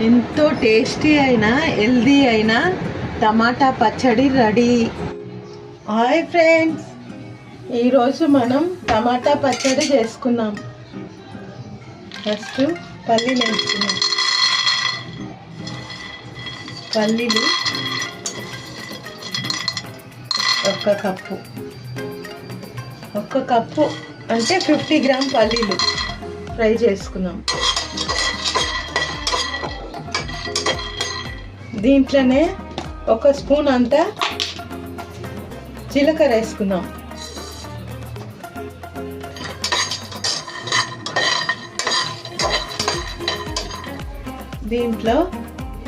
ఎంతో టేస్టీ అయినా హెల్దీ అయినా టమాటా పచ్చడి రెడీ. హాయ్ ఫ్రెండ్స్, ఈరోజు మనం టమాటా పచ్చడి చేసుకున్నాం. ఫస్ట్ పల్లీలు వేసుకున్నాం. పల్లీలు ఒక కప్పు అంటే 50 గ్రామ్ పల్లీలు ఫ్రై చేసుకున్నాం. దీంట్లోనే 1 స్పూన్ అంతా జీలకర్ర వేసుకుందాం. దీంట్లో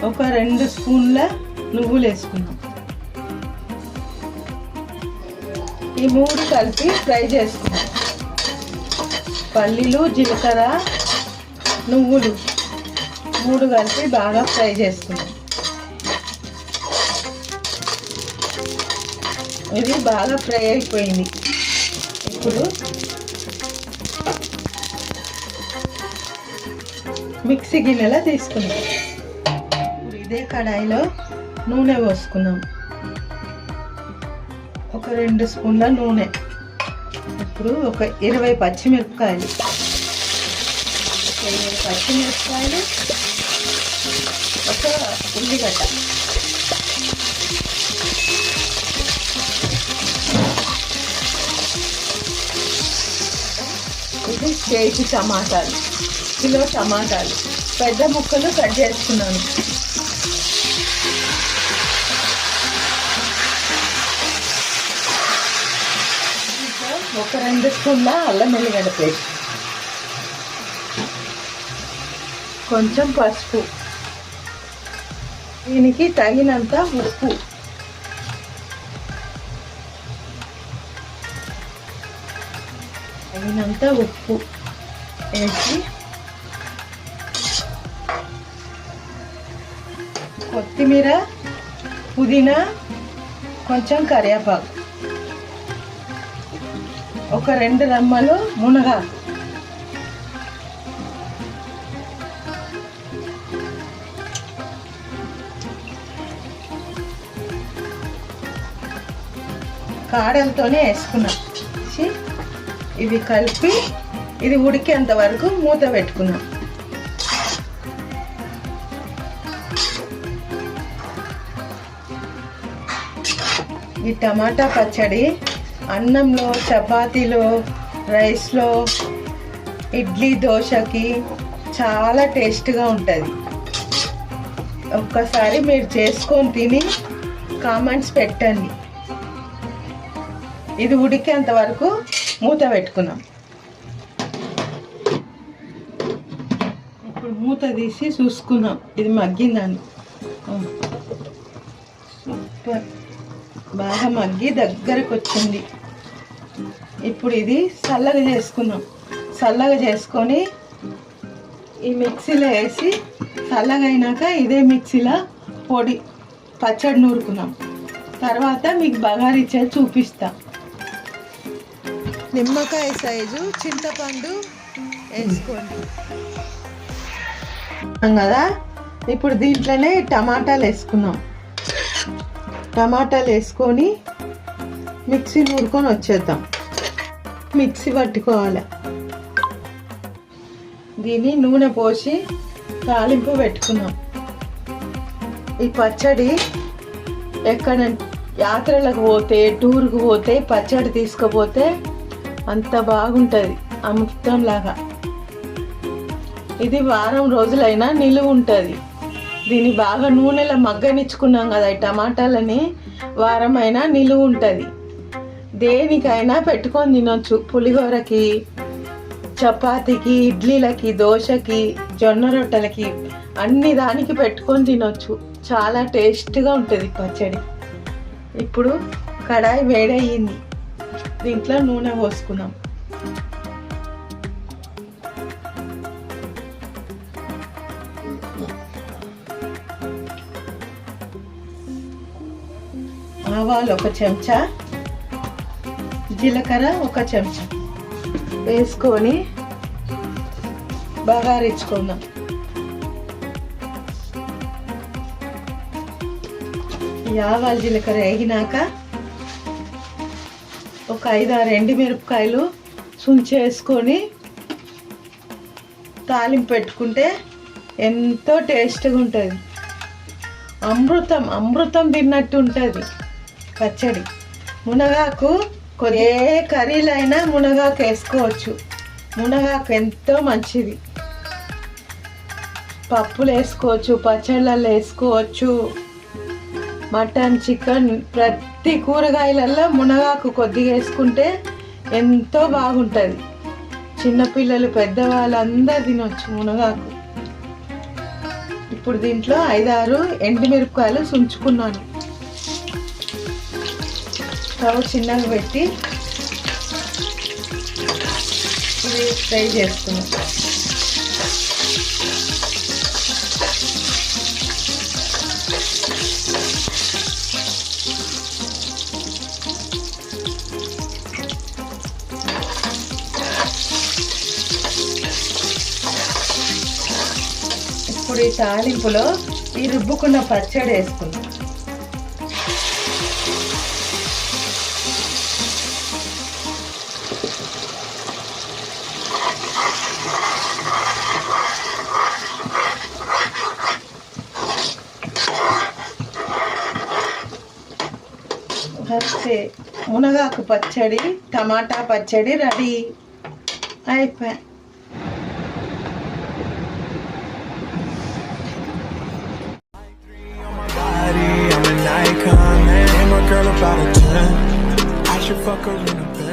2 స్పూన్ల నువ్వులు వేసుకుందాం. ఈ 3 కలిపి ఫ్రై చేసుకుందాం. పల్లీలు, జీలకర్ర, నువ్వులు 3 కలిపి బాగా ఫ్రై చేసుకుందాం. ఇది బాగా ఫ్రై అయిపోయింది. ఇప్పుడు మిక్సీ గిన్నెలా తీసుకుందాం. ఇప్పుడు ఇదే కడాయిలో నూనె పోసుకుందాం. 2 స్పూన్ల నూనె. ఇప్పుడు 20 పచ్చిమిరపకాయలు, 1 ఉల్లిగడ్డ, ఇది కేజీ టమాటాలు, కిలో టమాటాలు పెద్ద ముక్కలు కట్ చేసుకున్నాను. ఒక 2 స్పూన్ల అల్లం వెల్లిగడ్డ పేస్ట్, కొంచెం పసుపు, దీనికి తగినంత ఉప్పు, వేసి కొత్తిమీర, పుదీనా, కొంచెం కరివేపాకు, 2 రెమ్మలు మునగాకు, కాడలతోనే వేసుకున్నాం. ఇవి కలిపి ఇది ఉడికేంత వరకు మూత పెట్టుకున్నాం. ఈ టమాటా పచ్చడి అన్నంలో, చపాతీలో, రైస్లో, ఇడ్లీ, దోశకి చాలా టేస్ట్గా ఉంటుంది. ఒక్కసారి మీరు చేసుకొని తిని కామెంట్స్ పెట్టండి. ఇది ఉడికేంత వరకు మూత పెట్టుకున్నాం. ఇప్పుడు మూత తీసి చూసుకున్నాం ఇది మగ్గిందని. సూపర్, బాగా మగ్గి దగ్గరకు వచ్చింది. ఇప్పుడు ఇది చల్లగా చేసుకున్నాం. చల్లగా చేసుకొని ఈ మిక్సీలో వేసి చల్లగా అయినాక ఇదే మిక్సీలో పొడి పచ్చడి నూరుకున్నాం. తర్వాత మీకు బగారిచ్చేది చూపిస్తా. నిమ్మకాయ సైజు చింతపండు వేసుకోండి కదా. ఇప్పుడు దీంట్లోనే టమాటాలు వేసుకున్నాం. టమాటాలు వేసుకొని మిక్సీ నూరుకొని వచ్చేద్దాం. మిక్సీ పట్టుకోవాలి. దీన్ని నూనె పోసి తాలింపు పెట్టుకున్నాం. ఈ పచ్చడి ఎక్కడ యాత్రలకు పోతే, టూర్కి పోతే పచ్చడి తీసుకుపోతే అంత బాగుంటుంది, అమృతంలాగా. ఇది వారం రోజులైనా నిలువ ఉంటుంది. దీన్ని బాగా నూనెలో మగ్గనిచ్చుకున్నాం కదా ఈ టమాటాలని, వారమైనా నిలువ ఉంటుంది. దేనికైనా పెట్టుకొని తినొచ్చు. పులిహోరకి, చపాతీకి, ఇడ్లీలకి, దోశకి, జొన్న రొట్టెలకి, అన్ని దానికి పెట్టుకొని తినొచ్చు. చాలా టేస్ట్గా ఉంటుంది పచ్చడి. ఇప్పుడు కడాయి వేడయ్యింది. దీంట్లో నూనె పోసుకుందాం. ఆవాలు 1 చెంచా, జీలకర్ర 1 చెంచా వేసుకొని బగారించుకుందాం. ఈ ఆవాలు జీలకర్ర వేగినాక ఒక 5-6 ఎండుమిరపకాయలు సుంచేసుకొని తాలింపు పెట్టుకుంటే ఎంతో టేస్ట్గా ఉంటుంది. అమృతం అమృతం తిన్నట్టు ఉంటుంది పచ్చడి. మునగాకు ఏ కర్రీలైనా మునగాకు వేసుకోవచ్చు. మునగాకు ఎంతో మంచిది. పప్పులు వేసుకోవచ్చు, పచ్చళ్ళల్లో వేసుకోవచ్చు. మటన్, చికెన్ ప్రతి కూరగాయలల్లో మునగాకు కొద్దిగా వేసుకుంటే ఎంతో బాగుంటుంది. చిన్నపిల్లలు, పెద్దవాళ్ళు అందరు తినవచ్చు మునగాకు. ఇప్పుడు దీంట్లో 5-6 ఎండుమిరపకాయలు సుంచుకున్నాను. స్టవ్ చిన్నగా పెట్టి ఇది ఫ్రై చేసుకున్నాను. ఇప్పుడు ఈ తాలింపులో ఈ రుబ్బుకున్న పచ్చడి వేసుకున్నాం. మునగాకు పచ్చడి, టమాటా పచ్చడి రెడీ అయిపోయా. I'm an icon, man. My girl about a 10. I should fuck her in a bed.